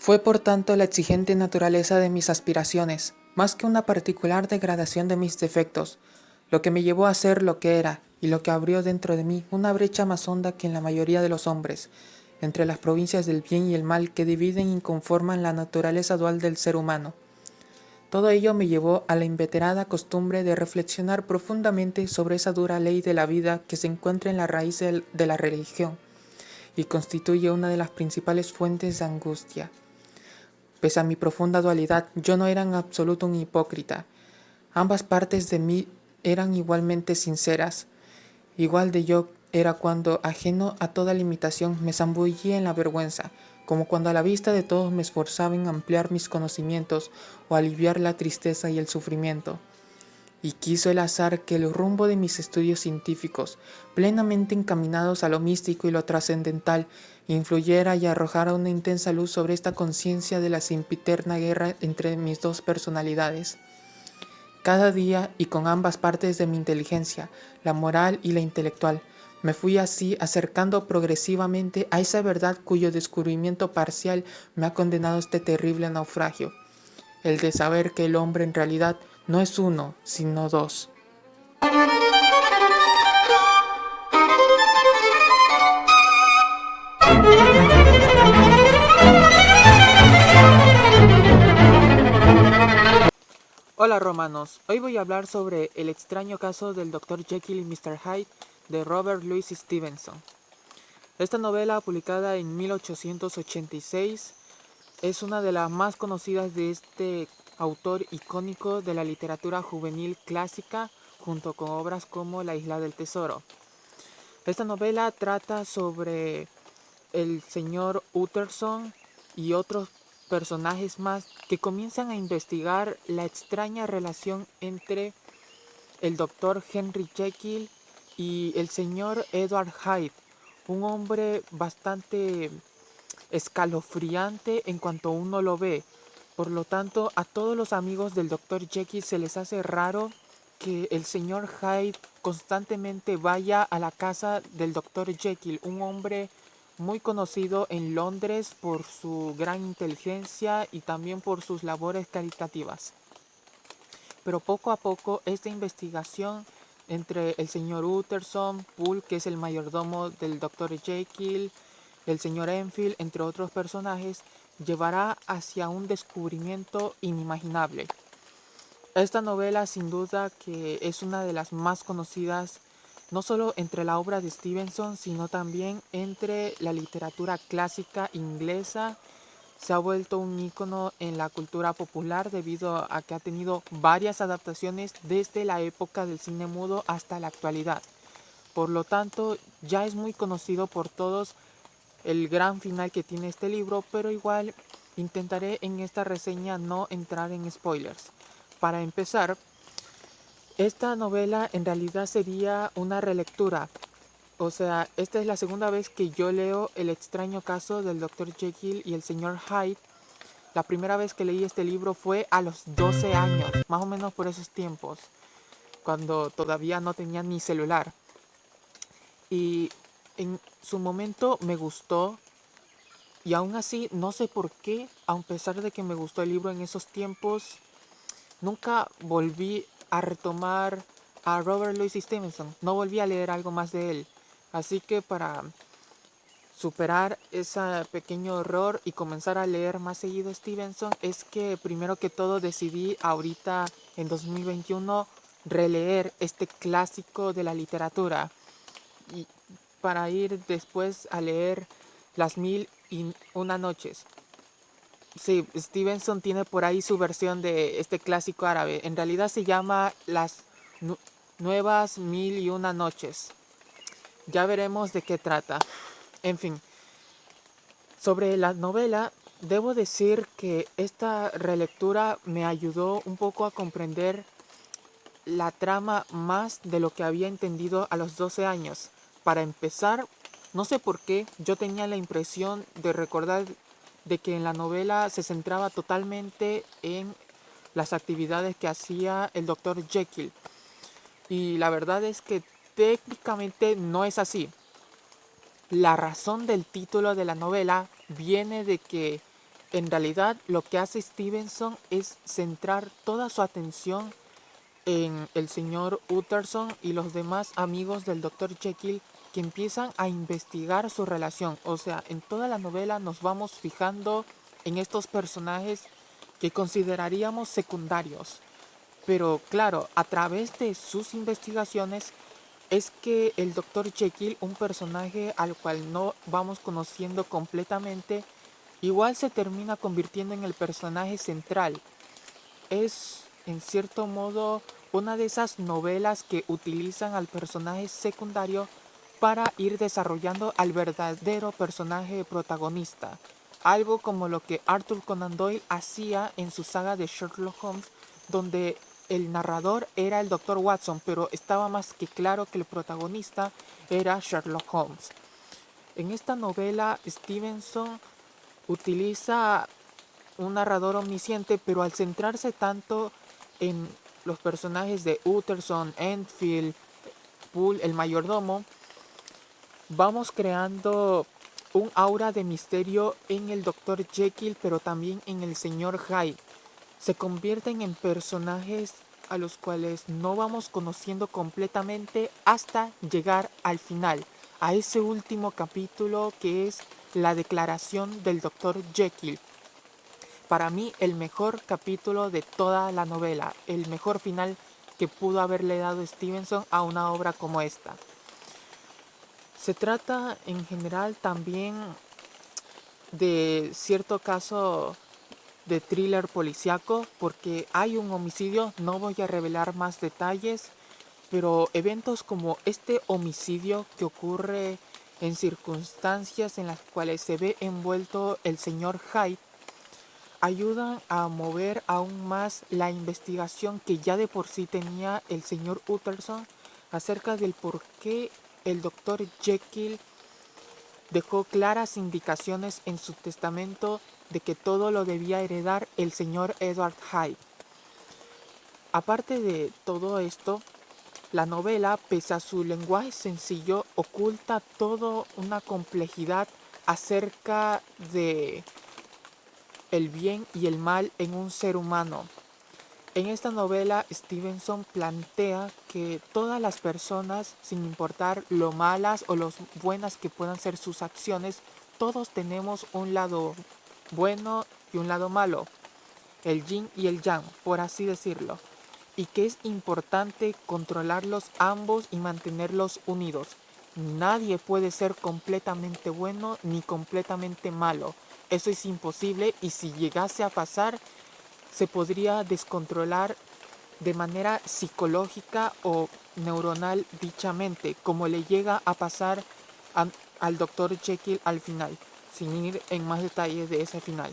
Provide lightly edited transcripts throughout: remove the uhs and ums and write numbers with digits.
Fue por tanto la exigente naturaleza de mis aspiraciones, más que una particular degradación de mis defectos, lo que me llevó a ser lo que era, y lo que abrió dentro de mí una brecha más honda que en la mayoría de los hombres, entre las provincias del bien y el mal que dividen y conforman la naturaleza dual del ser humano. Todo ello me llevó a la inveterada costumbre de reflexionar profundamente sobre esa dura ley de la vida que se encuentra en la raíz de la religión y constituye una de las principales fuentes de angustia. Pese a mi profunda dualidad, yo no era en absoluto un hipócrita. Ambas partes de mí eran igualmente sinceras. Igual de yo era cuando, ajeno a toda limitación, me zambullía en la vergüenza, como cuando a la vista de todos me esforzaba en ampliar mis conocimientos o aliviar la tristeza y el sufrimiento. Y quiso el azar que el rumbo de mis estudios científicos, plenamente encaminados a lo místico y lo trascendental, influyera y arrojara una intensa luz sobre esta conciencia de la sempiterna guerra entre mis dos personalidades. Cada día, y con ambas partes de mi inteligencia, la moral y la intelectual, me fui así acercando progresivamente a esa verdad cuyo descubrimiento parcial me ha condenado a este terrible naufragio, el de saber que el hombre en realidad no es uno, sino dos. Hola romanos, hoy voy a hablar sobre el extraño caso del Dr. Jekyll y Mr. Hyde de Robert Louis Stevenson. Esta novela, publicada en 1886, es una de las más conocidas de este autor icónico de la literatura juvenil clásica, junto con obras como La Isla del Tesoro. Esta novela trata sobre el señor Utterson y otros personajes más que comienzan a investigar la extraña relación entre el doctor Henry Jekyll y el señor Edward Hyde, un hombre bastante escalofriante en cuanto uno lo ve. Por lo tanto, a todos los amigos del Dr. Jekyll se les hace raro que el señor Hyde constantemente vaya a la casa del Dr. Jekyll, un hombre muy conocido en Londres por su gran inteligencia y también por sus labores caritativas. Pero poco a poco esta investigación entre el señor Utterson, Poole, que es el mayordomo del Dr. Jekyll, el señor Enfield, entre otros personajes, llevará hacia un descubrimiento inimaginable. Esta novela sin duda que es una de las más conocidas no solo entre la obra de Stevenson, sino también entre la literatura clásica inglesa. Se ha vuelto un ícono en la cultura popular debido a que ha tenido varias adaptaciones desde la época del cine mudo hasta la actualidad. Por lo tanto, ya es muy conocido por todos el gran final que tiene este libro, pero igual intentaré en esta reseña no entrar en spoilers. Para empezar, esta novela en realidad sería una relectura. O sea, esta es la segunda vez que yo leo El extraño caso del Dr. Jekyll y el señor Hyde. La primera vez que leí este libro fue a los 12 años, más o menos por esos tiempos, cuando todavía no tenía ni celular. Y en su momento me gustó, y aún así no sé por qué, a pesar de que me gustó el libro en esos tiempos, nunca volví a retomar a Robert Louis Stevenson, no volví a leer algo más de él. Así que para superar ese pequeño error y comenzar a leer más seguido Stevenson es que primero que todo decidí ahorita en 2021 releer este clásico de la literatura y para ir después a leer Las Mil y Una Noches. Sí, Stevenson tiene por ahí su versión de este clásico árabe. En realidad se llama Las Nuevas Mil y Una Noches. Ya veremos de qué trata. En fin, sobre la novela, debo decir que esta relectura me ayudó un poco a comprender la trama más de lo que había entendido a los 12 años. Para empezar, no sé por qué, yo tenía la impresión de recordar de que en la novela se centraba totalmente en las actividades que hacía el Dr. Jekyll. Y la verdad es que técnicamente no es así. La razón del título de la novela viene de que En realidad, lo que hace Stevenson es centrar toda su atención en el señor Utterson y los demás amigos del Dr. Jekyll, que empiezan a investigar su relación. O sea, en toda la novela nos vamos fijando en estos personajes que consideraríamos secundarios. Pero claro, a través de sus investigaciones es que el Dr. Jekyll, un personaje al cual no vamos conociendo completamente, igual se termina convirtiendo en el personaje central. Es, en cierto modo, una de esas novelas que utilizan al personaje secundario para ir desarrollando al verdadero personaje protagonista. Algo como lo que Arthur Conan Doyle hacía en su saga de Sherlock Holmes, donde el narrador era el Dr. Watson, pero estaba más que claro que el protagonista era Sherlock Holmes. En esta novela, Stevenson utiliza un narrador omnisciente, pero al centrarse tanto en los personajes de Utterson, Enfield, Poole, el mayordomo, vamos creando un aura de misterio en el Dr. Jekyll, pero también en el señor Hyde. Se convierten en personajes a los cuales no vamos conociendo completamente hasta llegar al final, a ese último capítulo que es la declaración del Dr. Jekyll. Para mí, el mejor capítulo de toda la novela, el mejor final que pudo haberle dado Stevenson a una obra como esta. Se trata en general también de cierto caso de thriller policíaco, porque hay un homicidio, no voy a revelar más detalles, pero eventos como este homicidio que ocurre en circunstancias en las cuales se ve envuelto el señor Hyde ayudan a mover aún más la investigación que ya de por sí tenía el señor Utterson acerca del por qué el Dr. Jekyll dejó claras indicaciones en su testamento de que todo lo debía heredar el señor Edward Hyde. Aparte de todo esto, la novela, pese a su lenguaje sencillo, oculta toda una complejidad acerca de el bien y el mal en un ser humano. En esta novela, Stevenson plantea que todas las personas, sin importar lo malas o lo buenas que puedan ser sus acciones, todos tenemos un lado bueno y un lado malo, el yin y el yang, por así decirlo, y que es importante controlarlos ambos y mantenerlos unidos. Nadie puede ser completamente bueno ni completamente malo. Eso es imposible y si llegase a pasar, se podría descontrolar de manera psicológica o neuronal dichamente, como le llega a pasar a, al Dr. Jekyll al final, sin ir en más detalles de ese final.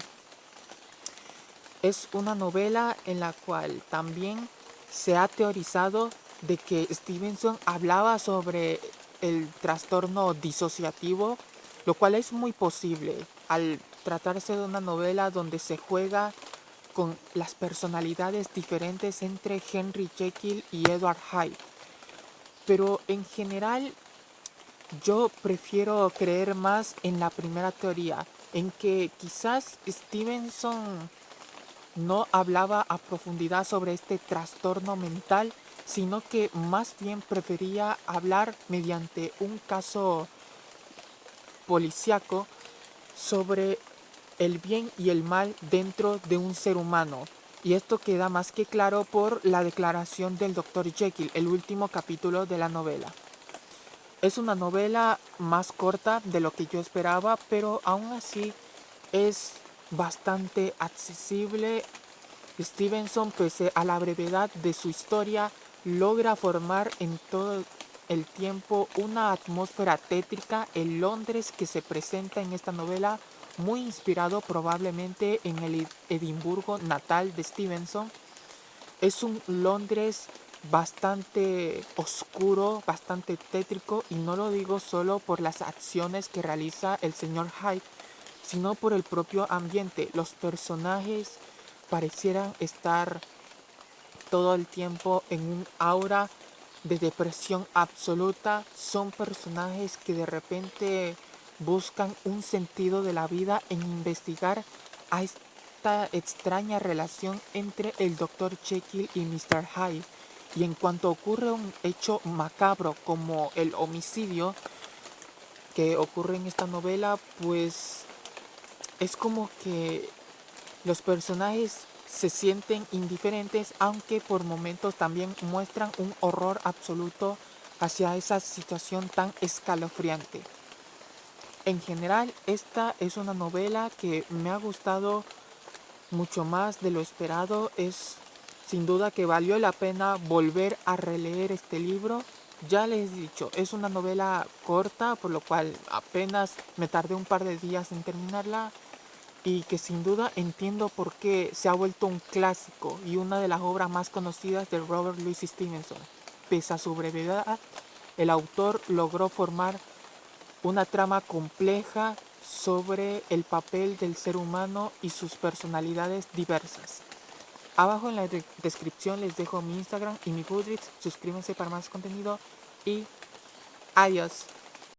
Es una novela en la cual también se ha teorizado de que Stevenson hablaba sobre el trastorno disociativo, lo cual es muy posible al tratarse de una novela donde se juega con las personalidades diferentes entre Henry Jekyll y Edward Hyde. Pero en general yo prefiero creer más en la primera teoría, en que quizás Stevenson no hablaba a profundidad sobre este trastorno mental, sino que más bien prefería hablar mediante un caso policíaco sobre el bien y el mal dentro de un ser humano. Y esto queda más que claro por la declaración del Dr. Jekyll, el último capítulo de la novela. Es una novela más corta de lo que yo esperaba, pero aún así es bastante accesible. Stevenson, pese a la brevedad de su historia, logra formar en todo el tiempo una atmósfera tétrica en Londres que se presenta en esta novela, muy inspirado probablemente en el Edimburgo natal de Stevenson. Es un Londres bastante oscuro, bastante tétrico, y no lo digo solo por las acciones que realiza el señor Hyde, sino por el propio ambiente. Los personajes parecieran estar todo el tiempo en un aura de depresión absoluta. Son personajes que de repente buscan un sentido de la vida en investigar a esta extraña relación entre el Dr. Jekyll y Mr. Hyde. Y en cuanto ocurre un hecho macabro como el homicidio que ocurre en esta novela, pues es como que los personajes se sienten indiferentes, aunque por momentos también muestran un horror absoluto hacia esa situación tan escalofriante. En general, esta es una novela que me ha gustado mucho más de lo esperado. Es sin duda que valió la pena volver a releer este libro. Ya les he dicho, es una novela corta, por lo cual apenas me tardé un par de días en terminarla, y que sin duda entiendo por qué se ha vuelto un clásico y una de las obras más conocidas de Robert Louis Stevenson. Pese a su brevedad, el autor logró formar una trama compleja sobre el papel del ser humano y sus personalidades diversas. Abajo en la descripción les dejo mi Instagram y mi Goodreads. Suscríbanse para más contenido y adiós.